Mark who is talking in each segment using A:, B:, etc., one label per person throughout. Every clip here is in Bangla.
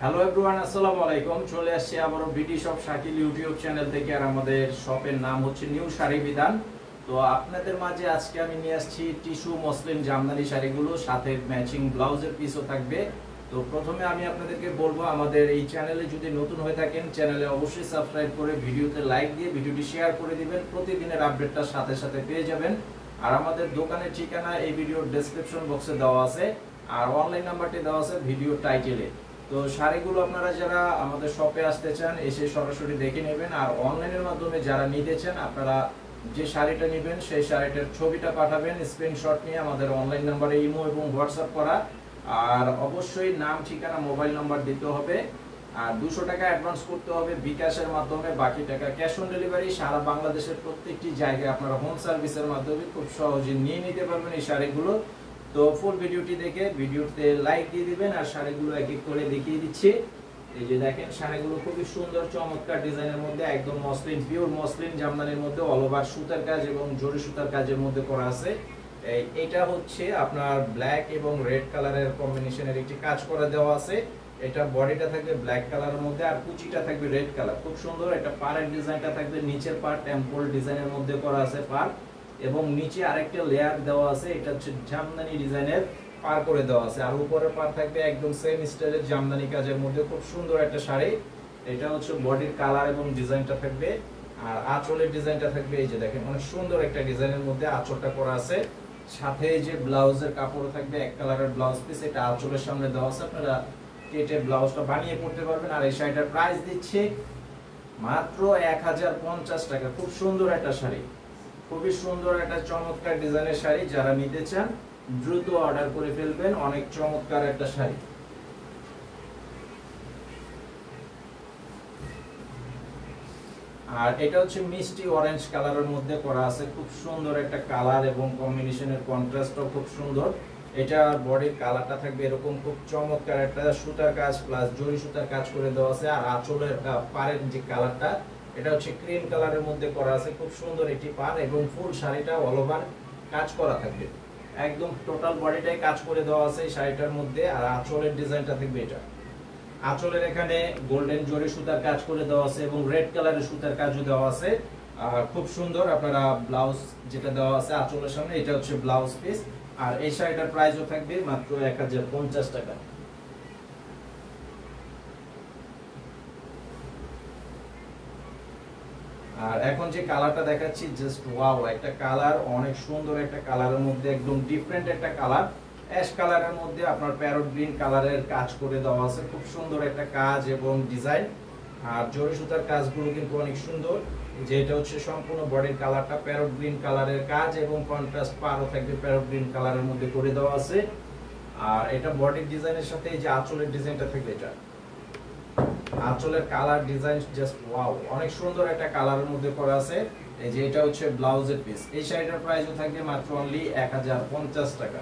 A: হ্যালো এভরিওয়ান, আসসালামু আলাইকুম। চলে আসছি আবারও BD shop Shakil YouTube channel থেকে। আর আমাদের শপের নাম হচ্ছে নিউ শাড়ি বিধান। তো আপনাদের মাঝে আজকে আমি নিয়ে আসছি টিস্যু মসলিন জামদানি শাড়িগুলো, সাথে ম্যাচিং ব্লাউজের পিসও থাকবে। তো প্রথমে আমি আপনাদেরকে বলবো, আমাদের এই চ্যানেলে যদি নতুন হয়ে থাকেন, চ্যানেলে অবশ্যই সাবস্ক্রাইব করে ভিডিওতে লাইক দিয়ে ভিডিওটি শেয়ার করে দিবেন। প্রতিদিনের আপডেটটা সাথে সাথে পেয়ে যাবেন। আর আমাদের দোকানের ঠিকানা এই ভিডিওর ডেসক্রিপশন বক্সে দেওয়া আছে, আর অনলাইন নাম্বারটি দেওয়া আছে ভিডিও টাইটেলে। তো শাড়িগুলো আপনারা যারা আমাদের শপে আসতে চান, এসে সরাসরি দেখে নেবেন। আর অনলাইনের মাধ্যমে যারা নিতে চান, আপনারা যে শাড়িটা নেবেন সেই শাড়িটার ছবিটা পাঠাবেন স্ক্রিনশট নিয়ে আমাদের অনলাইন নাম্বারে ইমো এবং হোয়াটসঅ্যাপ করা। আর অবশ্যই নাম, ঠিকানা, মোবাইল নাম্বার দিতে হবে। আর 200 টাকা অ্যাডভান্স করতে হবে বিকাশের মাধ্যমে, বাকি টাকা ক্যাশ অন ডেলিভারি। সারা বাংলাদেশের প্রত্যেকটি জায়গায় আপনারা হোম সার্ভিসের মাধ্যমে খুব সহজে নিয়ে নিতে পারবেন এই শাড়িগুলো। তো ফুল ভিডিওটি দেখে ভিডিওতে লাইক দিয়ে দিবেন। আর শাড়িগুলো এক এক করে দেখিয়ে দিচ্ছি। এই যে দেখেন, শাড়িগুলো খুবই সুন্দর চমৎকার ডিজাইনের মধ্যে, একদম মসলিন, পিওর মসলিন জামদানির মধ্যে অল ওভার সুতার কাজ এবং জরি সুতার কাজের মধ্যে করা আছে। এটা হচ্ছে আপনার ব্ল্যাক এবং রেড কালারের কম্বিনেশনের একটি কাজ করে দেওয়া আছে। এটা বডিটা থাকবে ব্ল্যাক কালারের মধ্যে, আর কুচিটা থাকবে রেড কালার। খুব সুন্দর। এটা পাড়ের ডিজাইনটা থাকবে, নিচের পার্ট টেম্পল ডিজাইনের মধ্যে করা আছে পাড়, এবং নিচে আরেকটা লেয়ার দেওয়া আছে। এটা হচ্ছে জামদানি ডিজাইনের পার করে দেওয়া আছে। আর উপরের পার থাকবে একদম সেম স্টাইলের জামদানি কাজের মধ্যে। খুব সুন্দর একটা শাড়ি। এটা হচ্ছে বডির কালার এবং ডিজাইনটা থাকবে। আর আঁচলের ডিজাইনটা থাকবে, এই যে দেখেন, অনেক সুন্দর একটা ডিজাইনের মধ্যে আঁচলটা করা আছে। সাথে এই যে ব্লাউজের কাপড় থাকবে এক কালারের ব্লাউজ পিস, এটা আঁচলের সামনে দেওয়া আছে। আপনারা কেটে ব্লাউজটা বানিয়ে পড়তে পারবেন। আর এই শাড়িটার প্রাইস দিচ্ছে মাত্র 1050 টাকা। খুব সুন্দর একটা শাড়ি, খুবই সুন্দর একটা চমৎকার ডিজাইনের শাড়ি। যারা নিতে চান দ্রুত অর্ডার করে ফেলবেন। অনেক চমৎকার একটা শাড়ি। আর এটা হচ্ছে মিষ্টি অরেঞ্জ কালারের মধ্যে করা আছে। খুব সুন্দর একটা কালার এবং কম্বিনেশনের কন্ট্রাস্টও খুব সুন্দর। এটা বডির কালারটা থাকবে এরকম, খুব চমৎকার একটা সুতার কাজ প্লাস জরি সুতার কাজ করে দেওয়া আছে। আর আঁচলের পাড়ের যে কালারটা, এটা হচ্ছে ক্রিম কালারের মধ্যে করা আছে। খুব সুন্দর একটি পাড়, এবং ফুল শাড়িটা অল ওভার কাজ করা থাকবে, একদম টোটাল বডিটাই কাজ করে দেওয়া আছে এই শাড়িটার মধ্যে। আর আঁচলের ডিজাইনটা থাকবে, এটা আঁচলের এখানে গোল্ডেন জরি সুতার কাজ করে দেওয়া আছে এবং রেড কালারের সুতার কাজও দেওয়া আছে। আর খুব সুন্দর। আপনারা ব্লাউজ যেটা দেওয়া আছে আঁচলের সামনে, এটা হচ্ছে ব্লাউজ পিস। আর এই শাড়িটার প্রাইসও থাকবে মাত্র 1050 টাকা। আর এখন যে কালারটা দেখাচ্ছি, জাস্ট ওয়াও একটা কালার, অনেক সুন্দর একটা কালারের মধ্যে, একদম ডিফারেন্ট একটা কালার। অ্যাশ কালারের মধ্যে আপনার প্যারট গ্রিন কালারের কাজ করে দেওয়া আছে। খুব সুন্দর একটা কাজ এবং ডিজাইন। আর জরি সুতার কাজগুলো কিন্তু অনেক সুন্দর। যেটা হচ্ছে সম্পূর্ণ বডির কালারটা প্যারট গ্রিন কালারের কাজ, এবং কন্ট্রাস্ট পারও থাকবে প্যারট গ্রিন কালারের মধ্যে করে দেওয়া আছে। আর এটা বডির ডিজাইনের সাথে এই যে আঁচলের ডিজাইনটা থাকবে, এটা আঁচলের কালার ডিজাইন জাস্ট ওয়াও, অনেক সুন্দর একটা কালারের মধ্যে করা আছে। এই যে এটা হচ্ছে ব্লাউজের পিস। এই শাড়িটার প্রাইসও থাকবে মাত্র অনলি 1050 টাকা।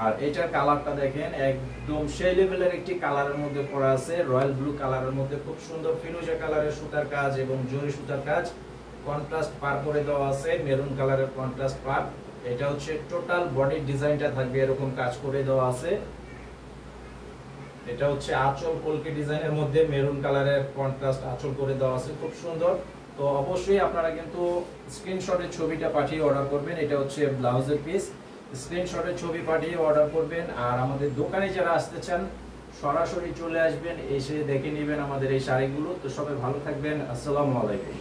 A: আর এটার কালারটা দেখেন, একদম সেই লেভেলের একটি কালারের মধ্যে করা আছে, রয়্যাল ব্লু কালারের মধ্যে। খুব সুন্দর ফিরোজা কালারের সুতার কাজ এবং জরি সুতার কাজ, কন্ট্রাস্ট পার করে দেওয়া আছে, মেরুন কালারের কন্ট্রাস্ট পার। এটা হচ্ছে টোটাল বডির ডিজাইনটা থাকবে এরকম কাজ করে দেওয়া আছে। এটা হচ্ছে আঁচল কলকি ডিজাইনের মধ্যে মেরুন কালারের কন্ট্রাস্ট আঁচল করে দেওয়া আছে, খুব সুন্দর। তো অবশ্যই আপনারা কিন্তু স্ক্রিনশটের ছবিটা পাঠিয়ে অর্ডার করবেন। এটা হচ্ছে ব্লাউজের পিস, স্ক্রিনশটের ছবি পাঠিয়ে অর্ডার করবেন। আর আমাদের দোকানে যারা আসতে চান সরাসরি চলে আসবেন, এসে দেখে নেবেন আমাদের এই শাড়িগুলো। তো সবাই ভালো থাকবেন। আসসালামু আলাইকুম।